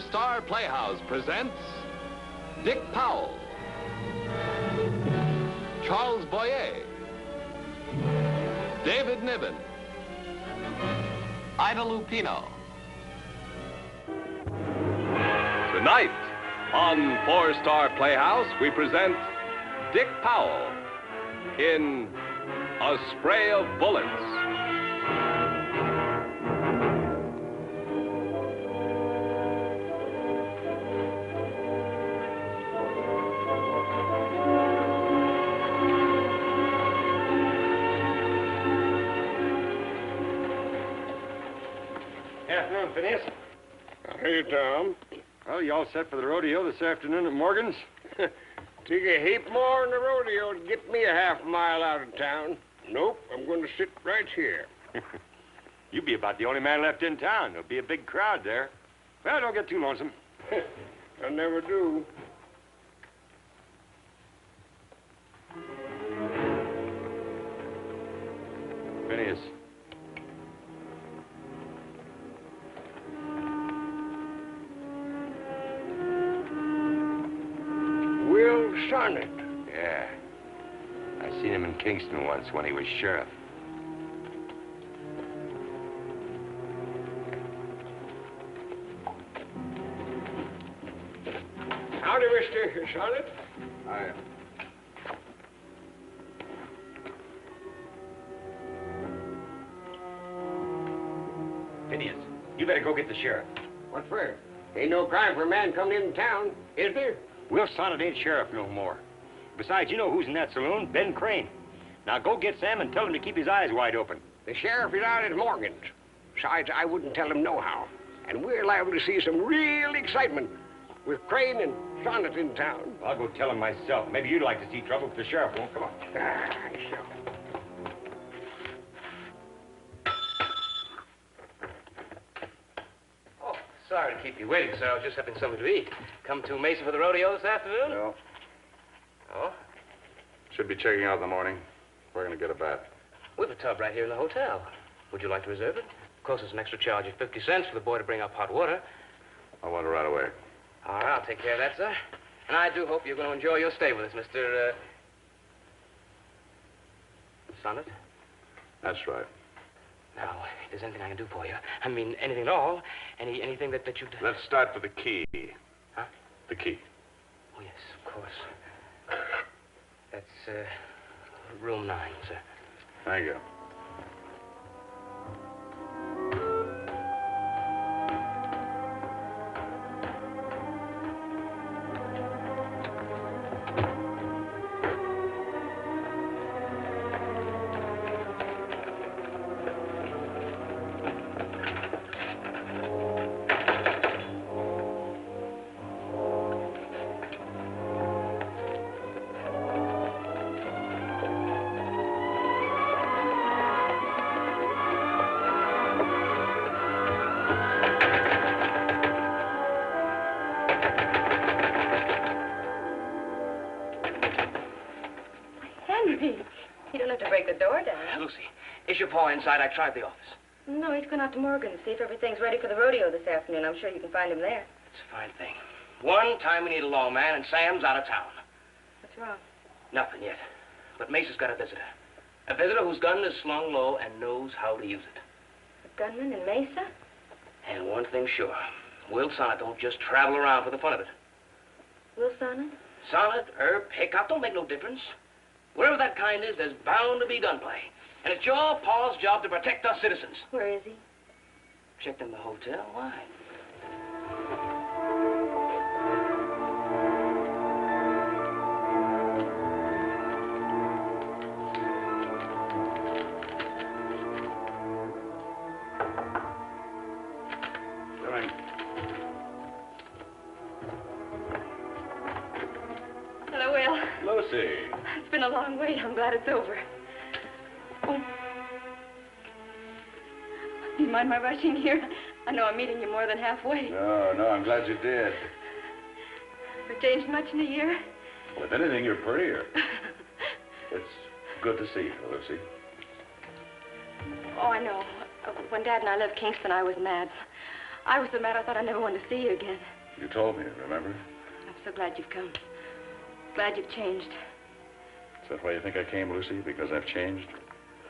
Star Playhouse presents Dick Powell, Charles Boyer, David Niven, Ida Lupino. Tonight on Star Playhouse, we present Dick Powell in A Spray of Bullets. Afternoon, Phineas. Hey, Tom. Well, you all set for the rodeo this afternoon at Morgan's? Take a heap more than the rodeo to get me a half-mile out of town. Nope, I'm going to sit right here. You'll be about the only man left in town. There'll be a big crowd there. Well, don't get too lonesome. I never do. Phineas. Sonnett. Yeah. I seen him in Kingston once when he was sheriff. Howdy, Mr. Sonnett. Hi. Phineas, you better go get the sheriff. What for? Ain't no crime for a man coming into town, is there? Will Sonnett ain't sheriff no more. Besides, you know who's in that saloon? Ben Crane. Now go get Sam and tell him to keep his eyes wide open. The sheriff is out at Morgan's. Besides, I wouldn't tell him nohow. And we're liable to see some real excitement with Crane and Sonnett in town. I'll go tell him myself. Maybe you'd like to see trouble if the sheriff won't. Come on. Sure. Sorry to keep you waiting, sir. I was just having something to eat. Come to Mesa for the rodeo this afternoon? No. Oh? Should be checking out in the morning. We're going to get a bath. We have a tub right here in the hotel. Would you like to reserve it? Of course, it's an extra charge of 50 cents for the boy to bring up hot water. I want it right away. All right, I'll take care of that, sir. And I do hope you're going to enjoy your stay with us, Mr. Sonnett. That's right. Now, if there's anything I can do for you, I mean, anything at all, anything that you'd... Let's start with the key. Huh? The key. Oh, yes, of course. That's, room 9, sir. Thank you. You don't have to break the door down. Lucy, is your paw inside? I tried the office. No, he's gone out to Morgan to see if everything's ready for the rodeo this afternoon. I'm sure you can find him there. It's a fine thing. One time we need a lawman, and Sam's out of town. What's wrong? Nothing yet. But Mesa's got a visitor. A visitor whose gun is slung low and knows how to use it. A gunman in Mesa? And one thing's sure. Will Sonnett don't just travel around for the fun of it. Will Sonnett? Sonnett, Herb, Hickok, don't make no difference. Wherever that kind is, there's bound to be gunplay. And it's your paw's job to protect us citizens. Where is he? Checked in the hotel. Why? Come in. Hello, Will. Lucy. It's been a long wait. I'm glad it's over. Oh. Do you mind my rushing here? I know I'm meeting you more than halfway. No, I'm glad you did. Have you changed much in a year? Well, if anything, you're prettier. It's good to see you, Lucy. Oh, I know. When Dad and I left Kingston, I was mad. I was so mad I thought I never wanted to see you again. You told me, remember? I'm so glad you've come. Glad you've changed. Is that why you think I came, Lucy? Because I've changed?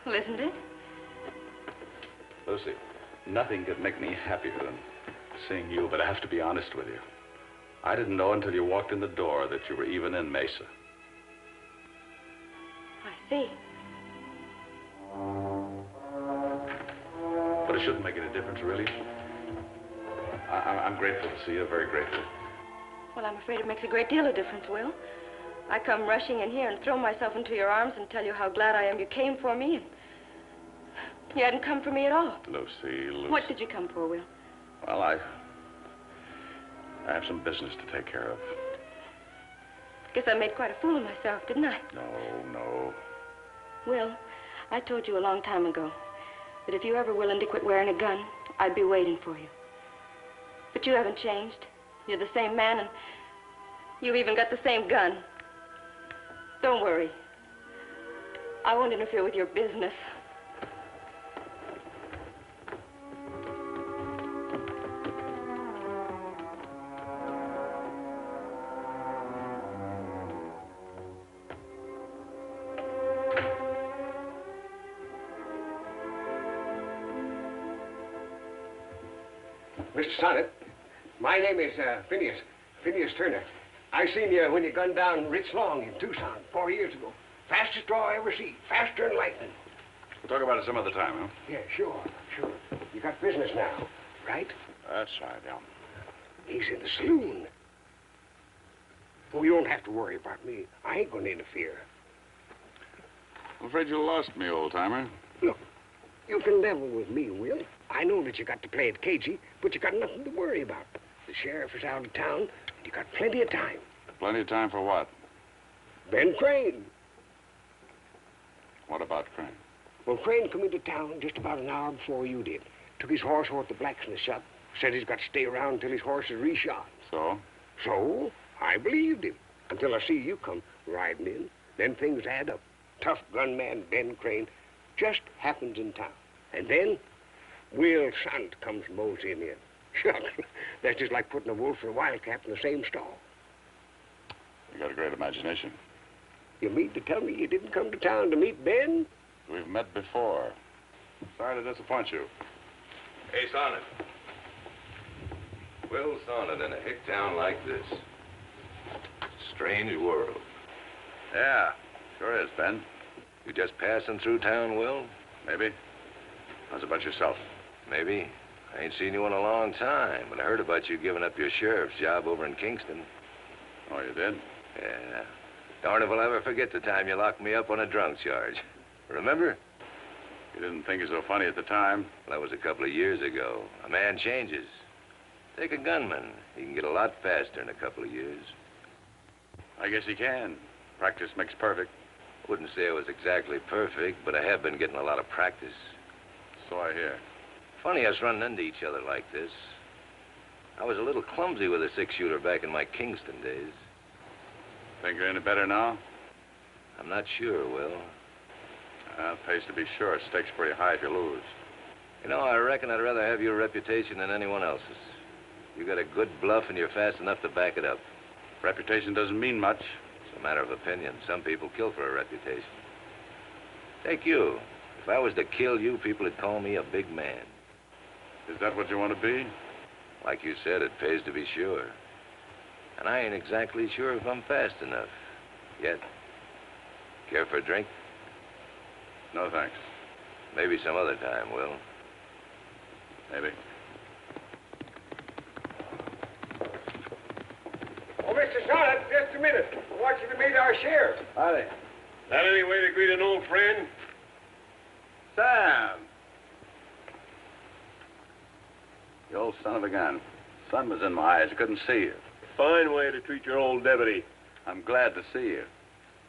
Well, isn't it? Lucy, nothing could make me happier than seeing you, but I have to be honest with you. I didn't know until you walked in the door that you were even in Mesa. I see. But it shouldn't make any difference, really. I'm grateful to see you, very grateful. Well, I'm afraid it makes a great deal of difference, Will. I come rushing in here and throw myself into your arms and tell you how glad I am you came for me, and you hadn't come for me at all. Lucy. What did you come for, Will? Well, I have some business to take care of. Guess I made quite a fool of myself, didn't I? No. Will, I told you a long time ago that if you ever willing to quit wearing a gun, I'd be waiting for you. But you haven't changed. You're the same man, and you've even got the same gun. Don't worry. I won't interfere with your business. Mr. Sonnett, my name is Phineas Turner. I seen you when you gunned down Rich Long in Tucson 4 years ago. Fastest draw I ever see. Faster than lightning. We'll talk about it some other time, huh? Yeah, sure. You got business now, right? That's right, yeah. He's in the saloon. Oh, you don't have to worry about me. I ain't going to interfere. I'm afraid you lost me, old-timer. Look, you can level with me, Will. I know that you got to play it cagey, but you got nothing to worry about. The sheriff is out of town, and you got plenty of time. Plenty of time for what? Ben Crane. What about Crane? Well, Crane come into town just about an hour before you did. Took his horse over at the blacksmith shop. Said he's got to stay around until his horse is reshod. So? So, I believed him. Until I see you come riding in. Then things add up. Tough gunman Ben Crane just happens in town. And then Will Sonnett comes moseying in. Shucks, that's just like putting a wolf and a wildcat in the same stall. You got a great imagination. You mean to tell me you didn't come to town to meet Ben? We've met before. Sorry to disappoint you. Hey, Sonnett. Will Sonnett in a hick town like this. Strange world. Yeah, sure is, Ben. You just passing through town, Will? Maybe. How's about yourself? Maybe. I ain't seen you in a long time, but I heard about you giving up your sheriff's job over in Kingston. Oh, you did? Yeah. Darn if I'll ever forget the time you locked me up on a drunk charge. Remember? You didn't think it was so funny at the time. Well, that was a couple of years ago. A man changes. Take a gunman. He can get a lot faster in a couple of years. I guess he can. Practice makes perfect. Wouldn't say it was exactly perfect, but I have been getting a lot of practice. So I hear. Funny us running into each other like this. I was a little clumsy with a six-shooter back in my Kingston days. Think you're any better now? I'm not sure, Will. It pays to be sure. Stakes pretty high if you lose. You know, I reckon I'd rather have your reputation than anyone else's. You got a good bluff and you're fast enough to back it up. Reputation doesn't mean much. It's a matter of opinion. Some people kill for a reputation. Take you. If I was to kill you, people would call me a big man. Is that what you want to be? Like you said, it pays to be sure. And I ain't exactly sure if I'm fast enough. Yet. Care for a drink? No, thanks. Maybe some other time, Will. Maybe. Oh, Mr. Sonnett, just a minute. I want you to meet our sheriff. Howdy. That any way to greet an old friend? Sam! You old son of a gun. Sun was in my eyes. I couldn't see you. Fine way to treat your old deputy. I'm glad to see you.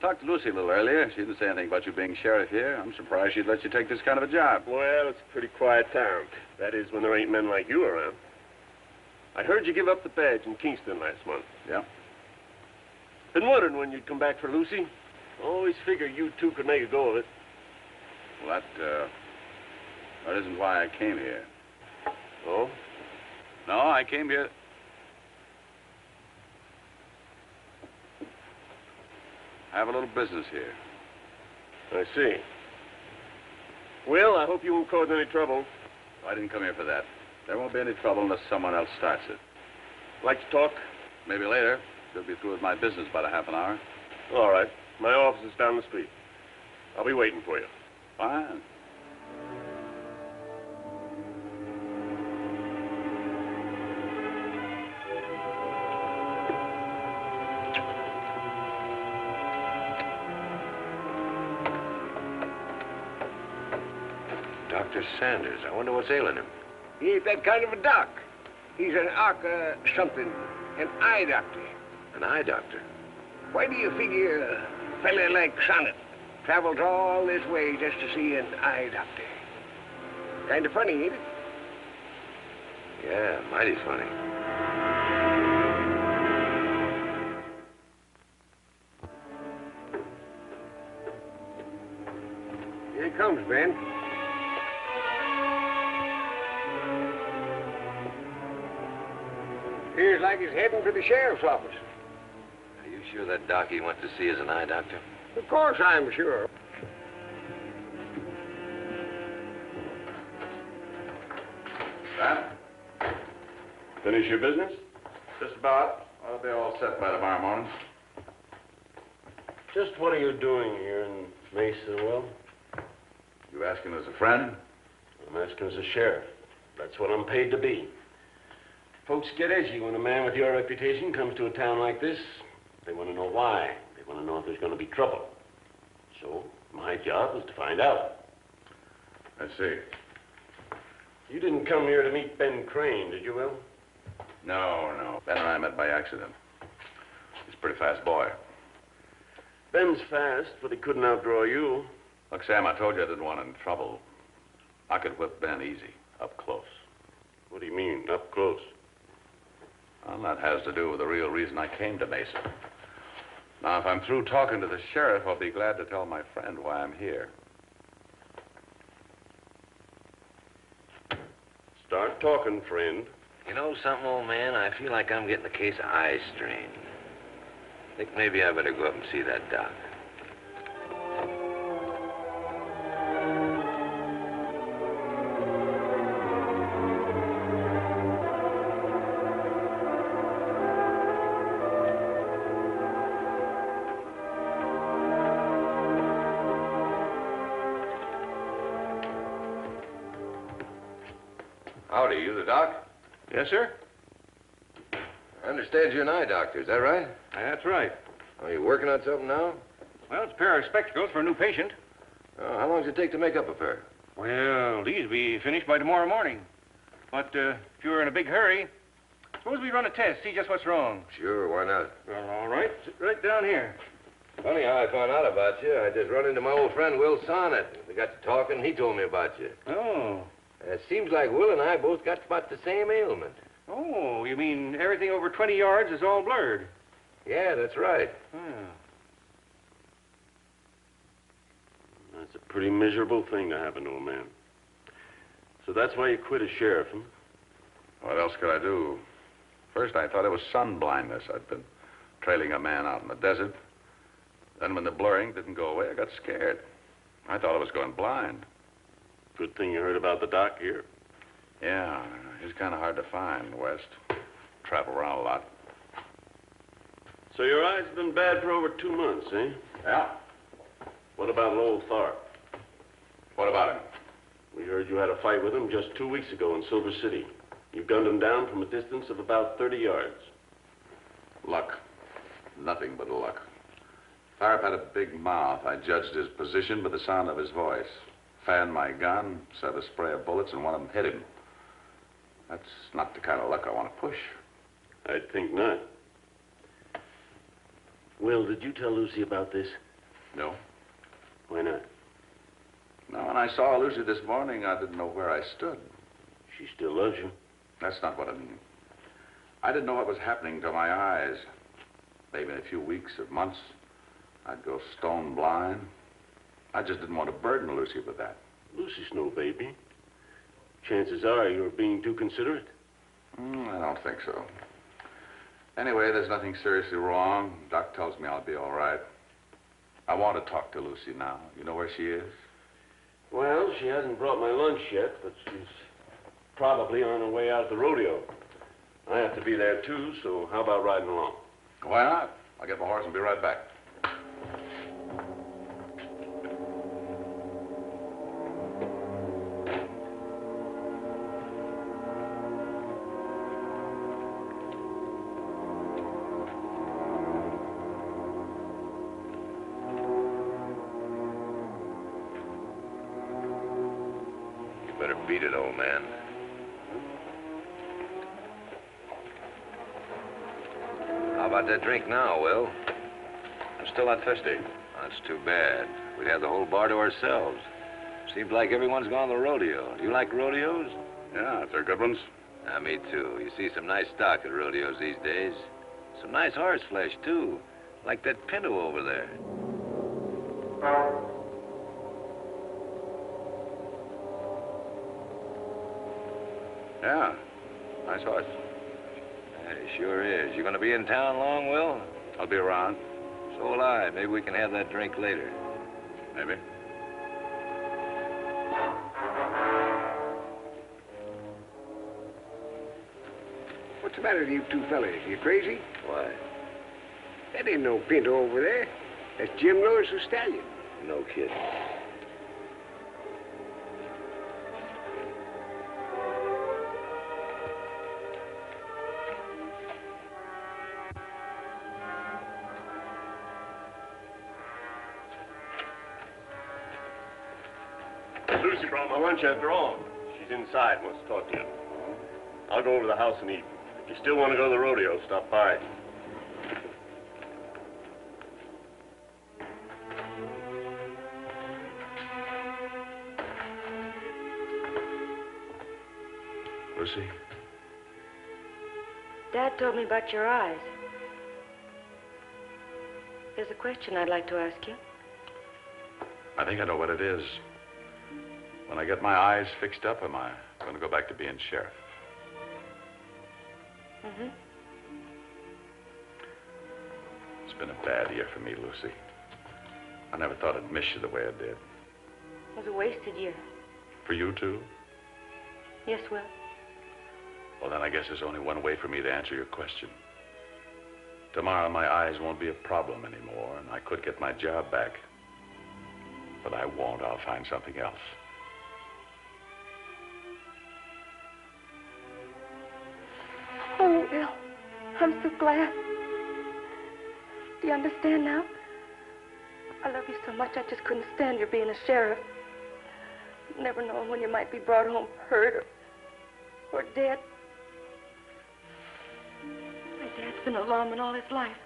Talked to Lucy a little earlier. She didn't say anything about you being sheriff here. I'm surprised she'd let you take this kind of a job. Well, it's a pretty quiet town. That is, when there ain't men like you around. I heard you give up the badge in Kingston last month. Yeah? Been wondering when you'd come back for Lucy. Always figured you two could make a go of it. Well, that isn't why I came here. Oh? No, I came here... I have a little business here. I see. Well, I hope you won't cause any trouble. I didn't come here for that. There won't be any trouble unless someone else starts it. Like to talk? Maybe later. Should be through with my business about a half an hour. All right. My office is down the street. I'll be waiting for you. Fine. Dr. Sanders. I wonder what's ailing him. He ain't that kind of a doc. He's an something, an eye doctor. An eye doctor? Why do you figure a fella like Sonnett travels all this way just to see an eye doctor? Kind of funny, ain't it? Yeah, mighty funny. Here he comes, Ben. Appears like he's heading for the sheriff's office. Are you sure that doc he went to see is an eye doctor? Of course I'm sure. That? Finish your business? Just about. I'll be all set by tomorrow morning. Just what are you doing here in Mesa, Will? You asking as a friend? I'm asking as a sheriff. That's what I'm paid to be. Folks get edgy when a man with your reputation comes to a town like this. They want to know why. They want to know if there's going to be trouble. So, my job is to find out. I see. You didn't come here to meet Ben Crane, did you, Will? No. Ben and I met by accident. He's a pretty fast boy. Ben's fast, but he couldn't outdraw you. Look, Sam, I told you I didn't want any trouble. I could whip Ben easy, up close. What do you mean, up close? Well, that has to do with the real reason I came to Mesa. Now, if I'm through talking to the sheriff, I'll be glad to tell my friend why I'm here. Start talking, friend. You know something, old man? I feel like I'm getting a case of eye strain. Think maybe I better go up and see that doc. Howdy, you the doc? Yes, sir? I understand you're an eye doctor, is that right? That's right. Are you working on something now? Well, it's a pair of spectacles for a new patient. Oh, how long does it take to make up a pair? Well, these will be finished by tomorrow morning. But if you're in a big hurry, suppose we run a test, see just what's wrong. Sure, why not? Well, all right. Sit right down here. Funny how I found out about you. I just run into my old friend Will Sonnett. We got to talking, and he told me about you. Oh. It seems like Will and I both got about the same ailment. Oh, you mean everything over 20 yards is all blurred? Yeah, that's right. Hmm. That's a pretty miserable thing to happen to a man. So that's why you quit as sheriff, huh? What else could I do? First, I thought it was sun blindness. I'd been trailing a man out in the desert. Then when the blurring didn't go away, I got scared. I thought I was going blind. Good thing you heard about the doc here. Yeah, he's kind of hard to find, West. Travel around a lot. So your eyes have been bad for over 2 months, eh? Yeah. What about old Tharp? What about him? We heard you had a fight with him just 2 weeks ago in Silver City. You gunned him down from a distance of about 30 yards. Luck. Nothing but luck. Tharp had a big mouth. I judged his position by the sound of his voice. Fanned my gun, set a spray of bullets, and one of them hit him. That's not the kind of luck I want to push. I'd think not. Will, did you tell Lucy about this? No. Why not? No, when I saw Lucy this morning, I didn't know where I stood. She still loves you. That's not what I mean. I didn't know what was happening to my eyes. Maybe in a few weeks or months, I'd go stone blind. I just didn't want to burden Lucy with that. Lucy's no baby. Chances are you're being too considerate. I don't think so. Anyway, there's nothing seriously wrong. Doc tells me I'll be all right. I want to talk to Lucy now. You know where she is? Well, she hasn't brought my lunch yet, but she's probably on her way out to the rodeo. I have to be there, too, so how about riding along? Why not? I'll get my horse and be right back. Better beat it, old man. How about that drink now, Will? I'm still not thirsty. That's too bad. We'd have the whole bar to ourselves. Seems like everyone's gone to the rodeo. Do you like rodeos? Yeah, if they're good ones. Me too. You see some nice stock at rodeos these days. Some nice horse flesh, too. Like that pinto over there. Yeah, nice horse. Yeah, it sure is. You gonna be in town long, Will? I'll be around. So will I. Maybe we can have that drink later. Maybe. What's the matter with you two fellas? You crazy? Why? That ain't no pinto over there. That's Jim Lewis's stallion. No kidding. Lucy brought my lunch after all. She's inside, wants to talk to you. I'll go over to the house and eat. If you still want to go to the rodeo, stop by. Lucy? Dad told me about your eyes. There's a question I'd like to ask you. I think I know what it is. When I get my eyes fixed up, am I going to go back to being sheriff? Mm-hmm. It's been a bad year for me, Lucy. I never thought I'd miss you the way I did. It was a wasted year. For you, too? Yes, Will. Well, then I guess there's only one way for me to answer your question. Tomorrow, my eyes won't be a problem anymore, and I could get my job back. But I won't. I'll find something else. Oh, Will, I'm so glad. Do you understand now? I love you so much, I just couldn't stand your being a sheriff. Never knowing when you might be brought home hurt or dead. My dad's been a lawman all his life.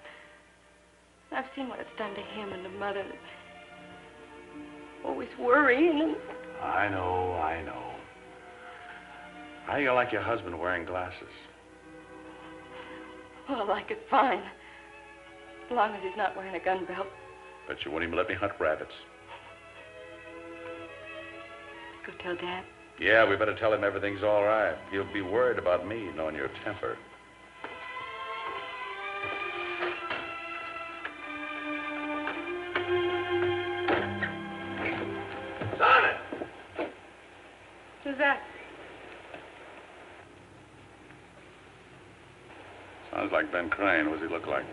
I've seen what it's done to him and to Mother. Always worrying and... I know. How do you like your husband wearing glasses? Well, I like it fine. As long as he's not wearing a gun belt. Bet you won't even let me hunt rabbits. Go tell Dad. Yeah, we better tell him everything's all right. He'll be worried about me knowing your temper. Sonnett! Who's that? Sounds like Ben Crane. What does he look like?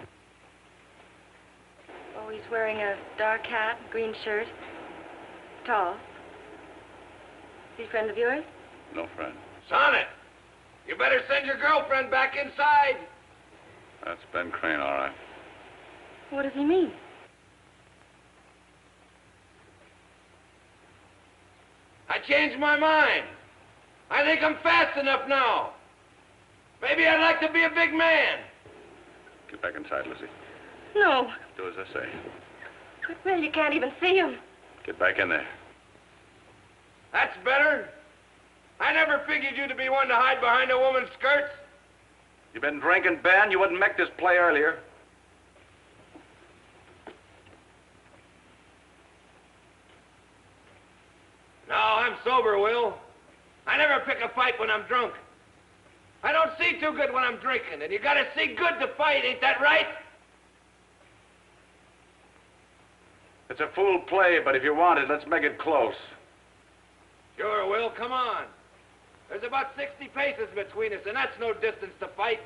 Oh, he's wearing a dark hat, green shirt. Tall. Is he a friend of yours? No friend. Sonnett! You better send your girlfriend back inside. That's Ben Crane, all right. What does he mean? I changed my mind. I think I'm fast enough now. Maybe I'd like to be a big man. Get back inside, Lucy. No. Do as I say. But, Will, you can't even see him. Get back in there. That's better. I never figured you to be one to hide behind a woman's skirts. You been drinking, Ben? You wouldn't make this play earlier. No, I'm sober, Will. I never pick a fight when I'm drunk. I don't see too good when I'm drinking, and you gotta see good to fight, ain't that right? It's a fool play, but if you want it, let's make it close. Sure, Will, come on. There's about 60 paces between us, and that's no distance to fight.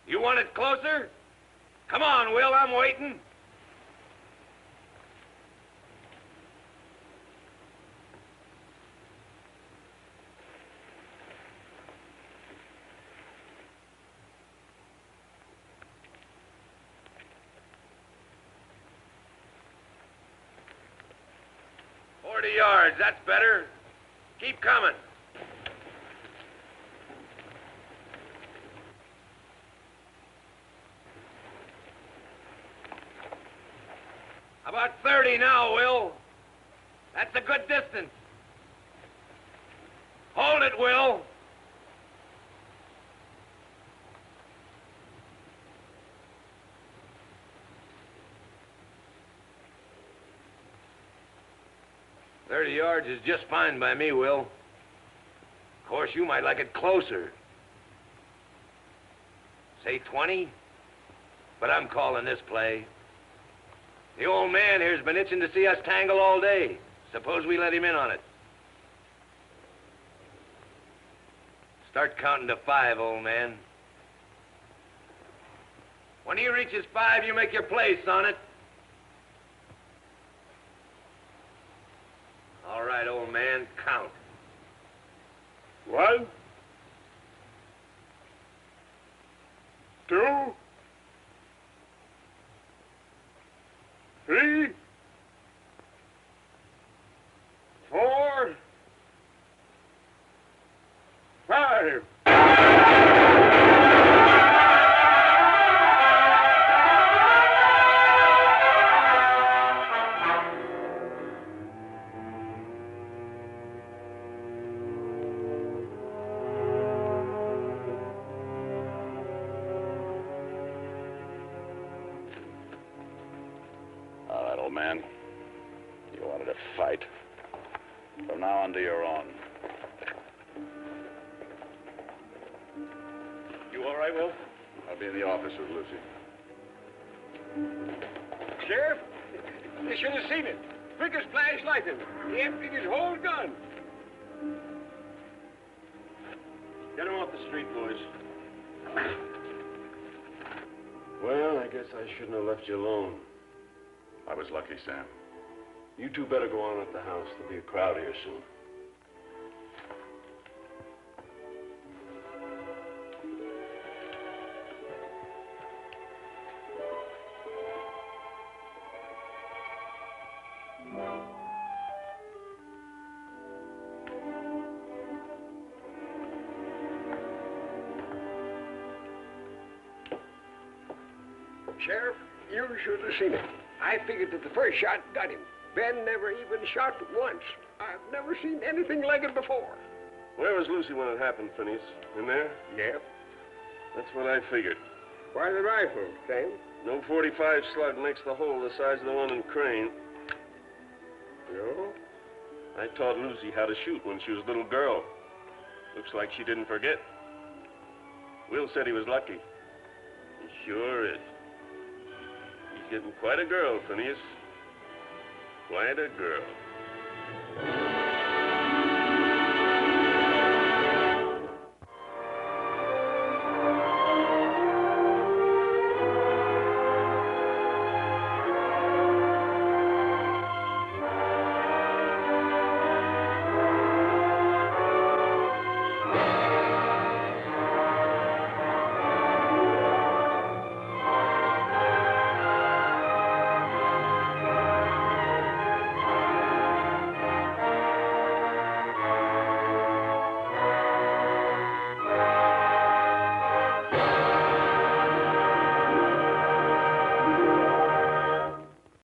You want it closer? Come on, Will, I'm waiting. Yards, that's better. Keep coming. About 30 now, Will. That's a good distance. Hold it, Will. Yards is just fine by me, Will. Of course, you might like it closer. Say 20, but I'm calling this play. The old man here's been itching to see us tangle all day. Suppose we let him in on it. Start counting to 5, old man. When he reaches 5, you make your play, Sonnett. All right, old man, count. 1, 2, 3, 4, 5. Man, you wanted to fight. From now on, to your own. You all right, Will? I'll be in the office with Lucy. Sheriff, you should have seen it. Quick as flash lightning. He emptied his whole gun. Get him off the street, boys. Well, I guess I shouldn't have left you alone. I was lucky, Sam. You two better go on at the house. There'll be a crowd here soon. Sheriff, you should have seen it. I figured that the first shot got him. Ben never even shot once. I've never seen anything like it before. Where was Lucy when it happened, Phineas? In there? Yep. That's what I figured. Why the rifle, Sam? No .45 slug makes the hole the size of the one in Crane. No? I taught Lucy how to shoot when she was a little girl. Looks like she didn't forget. Will said he was lucky. He sure is. He's getting quite a girl, Phineas. Quite a girl.